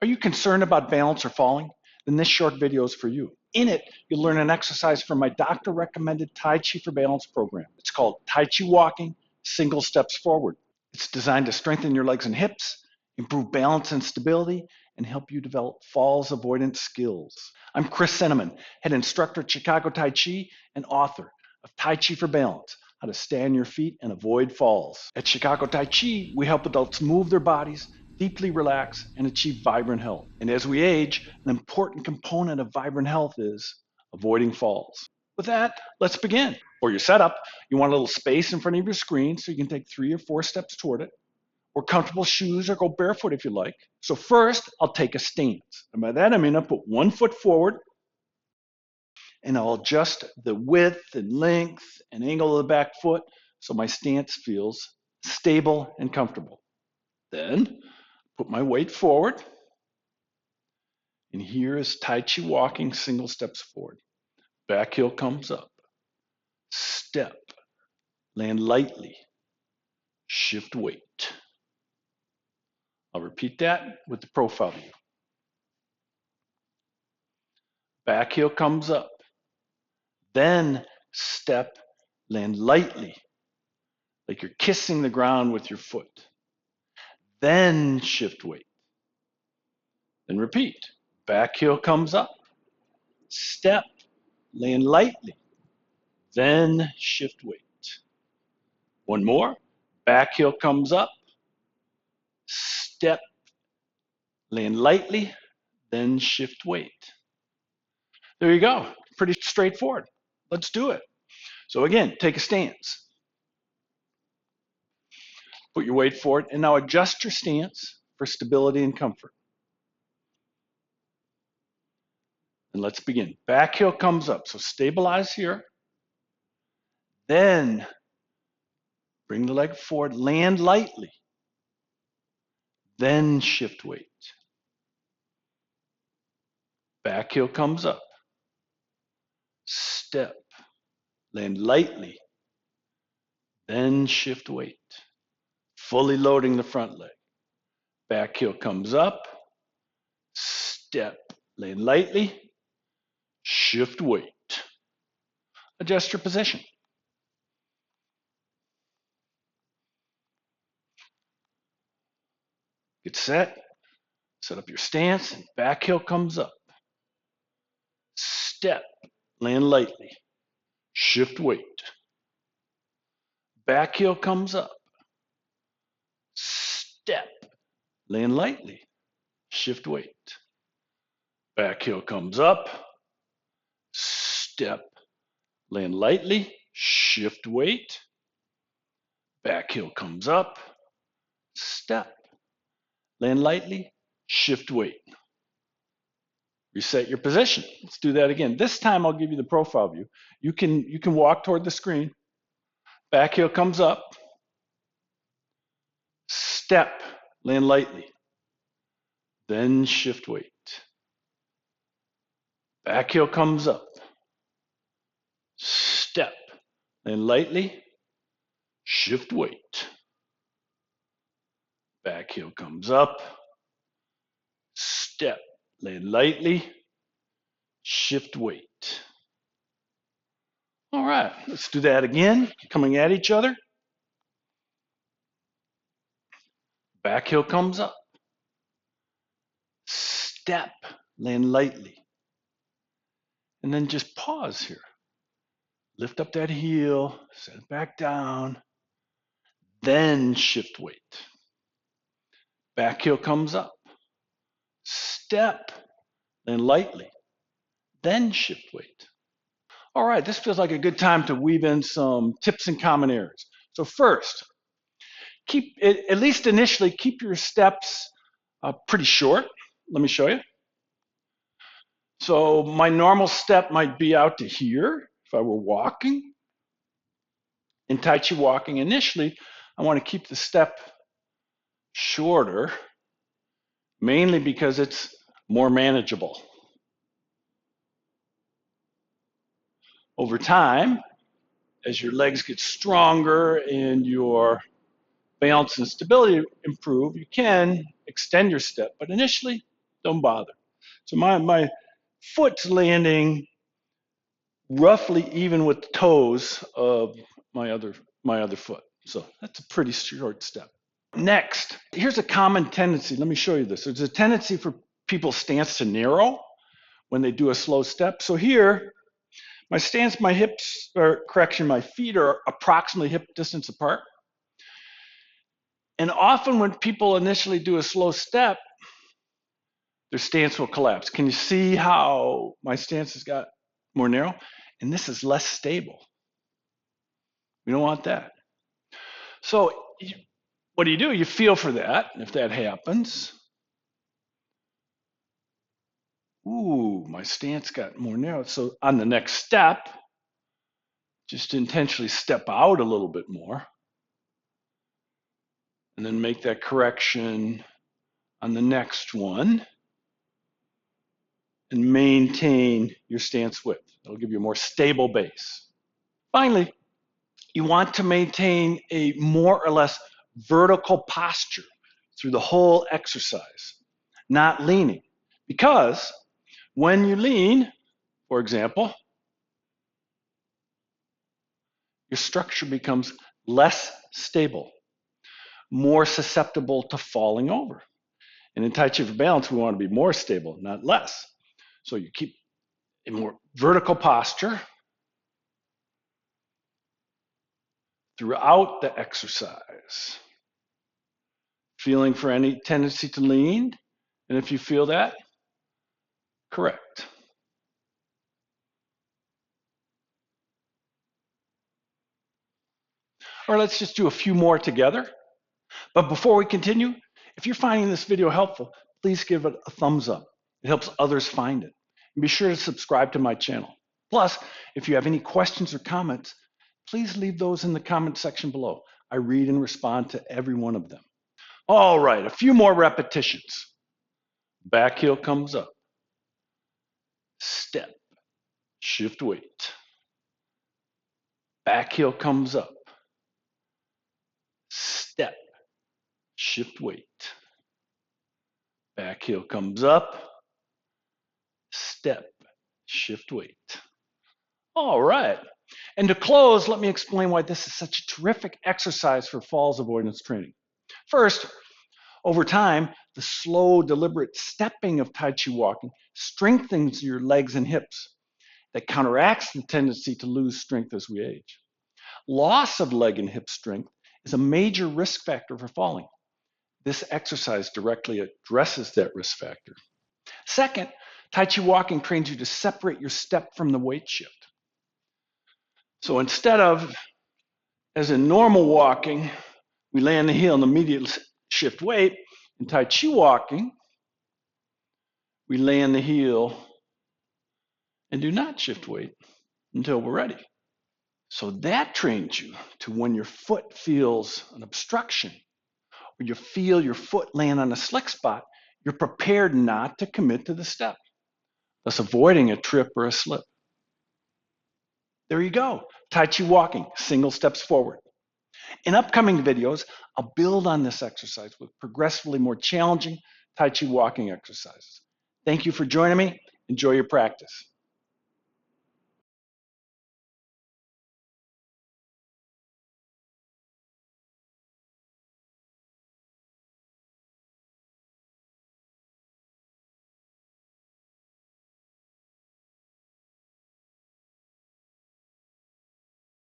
Are you concerned about balance or falling? Then this short video is for you. In it, you'll learn an exercise from my doctor-recommended Tai Chi for Balance program. It's called Tai Chi Walking, Single Steps Forward. It's designed to strengthen your legs and hips, improve balance and stability, and help you develop falls avoidance skills. I'm 𝗪𝘁, head instructor at Chicago Tai Chi and author of Tai Chi for Balance, How to Stay on Your Feet and Avoid Falls. At Chicago Tai Chi, we help adults move their bodies, deeply relax, and achieve vibrant health. And as we age, an important component of vibrant health is avoiding falls. With that, let's begin. For your setup, you want a little space in front of your screen so you can take 3 or 4 steps toward it, or comfortable shoes, or go barefoot if you like. So first, I'll take a stance. And by that, I mean I'll put 1 foot forward, and I'll adjust the width and length and angle of the back foot so my stance feels stable and comfortable. Then, put my weight forward, and here is Tai Chi Walking, single steps forward. Back heel comes up, step, land lightly, shift weight. I'll repeat that with the profile view. Back heel comes up, then step, land lightly, like you're kissing the ground with your foot. Then shift weight. Then repeat. Back heel comes up, step, land lightly, then shift weight. One more. Back heel comes up, step, land lightly, then shift weight. There you go. Pretty straightforward. Let's do it. So again, take a stance. Put your weight forward, and now adjust your stance for stability and comfort. And let's begin. Back heel comes up, so stabilize here. Then bring the leg forward, land lightly. Then shift weight. Back heel comes up. Step, land lightly. Then shift weight. Fully loading the front leg. Back heel comes up. Step, land lightly. Shift weight. Adjust your position. Get set. Set up your stance, and back heel comes up. Step, land lightly. Shift weight. Back heel comes up. Step, land lightly. Shift weight. Back heel comes up. Step, land lightly. Shift weight. Back heel comes up. Step, land lightly. Shift weight. Reset your position. Let's do that again. This time I'll give you the profile view. You can walk toward the screen. Back heel comes up. Step, land lightly. Then shift weight. Back heel comes up. Step, land lightly. Shift weight. Back heel comes up. Step, land lightly. Shift weight. All right, let's do that again. Coming at each other. Back heel comes up. Step, land lightly. And then just pause here. Lift up that heel, set it back down. Then shift weight. Back heel comes up. Step, land lightly. Then shift weight. All right, this feels like a good time to weave in some tips and common errors. So first, at least initially, keep your steps pretty short. Let me show you. So my normal step might be out to here if I were walking. In Tai Chi Walking, initially, I want to keep the step shorter, mainly because it's more manageable. Over time, as your legs get stronger and your balance and stability improve, you can extend your step, but initially, Don't bother. So my foot's landing roughly even with the toes of my other foot. So that's a pretty short step. Next, here's a common tendency. Let me show you this. There's a tendency for people's stance to narrow when they do a slow step. So here, my stance, my hips, or correction, my feet are approximately hip distance apart. And often when people initially do a slow step, their stance will collapse. Can you see how my stance has got more narrow? And this is less stable. We don't want that. So what do? You feel for that. If that happens, ooh, my stance got more narrow. So on the next step, just intentionally step out a little bit more and then make that correction on the next one and maintain your stance width. It'll give you a more stable base. Finally, you want to maintain a more or less vertical posture through the whole exercise, not leaning. Because when you lean, for example, your structure becomes less stable, more susceptible to falling over. And in Tai Chi for balance, we want to be more stable, not less. So you keep a more vertical posture throughout the exercise. Feeling for any tendency to lean, and if you feel that, correct. Or let's just do a few more together. But before we continue, if you're finding this video helpful, please give it a thumbs up. It helps others find it. And be sure to subscribe to my channel. Plus, if you have any questions or comments, please leave those in the comment section below. I read and respond to every one of them. All right, a few more repetitions. Back heel comes up. Step, shift weight. Back heel comes up. Step, shift weight. Back heel comes up. Step, shift weight. All right. And to close, let me explain why this is such a terrific exercise for falls avoidance training. First, over time, the slow, deliberate stepping of Tai Chi walking strengthens your legs and hips. That counteracts the tendency to lose strength as we age. Loss of leg and hip strength is a major risk factor for falling. This exercise directly addresses that risk factor. Second, Tai Chi walking trains you to separate your step from the weight shift. So instead of, as in normal walking, we land the heel and immediately shift weight, in Tai Chi walking, we land the heel and do not shift weight until we're ready. So that trains you to when your foot feels an obstruction or you feel your foot land on a slick spot, you're prepared not to commit to the step, thus avoiding a trip or a slip. There you go, Tai Chi walking, single steps forward. In upcoming videos, I'll build on this exercise with progressively more challenging Tai Chi walking exercises. Thank you for joining me. Enjoy your practice.